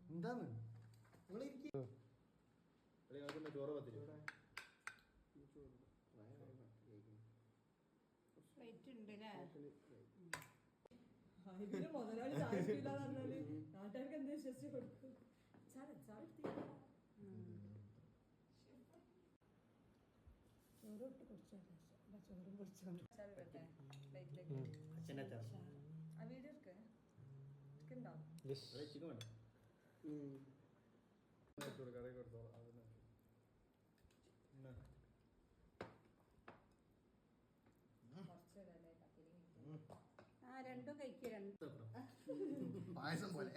എന്താണ് ചോറ് പത്തിരി മുതലാളി താല്പര്യമില്ലാന്ന് നാട്ടുകാർക്ക് എന്താ വിശ്വസിച്ച് കൊടുക്കും. ചോറോട്ട് കുടിച്ചോണ്ട് ചോറും കുടിച്ചോണ്ട് വീഡിയോ രണ്ടും കഴിക്കുക. പായസം പോലെ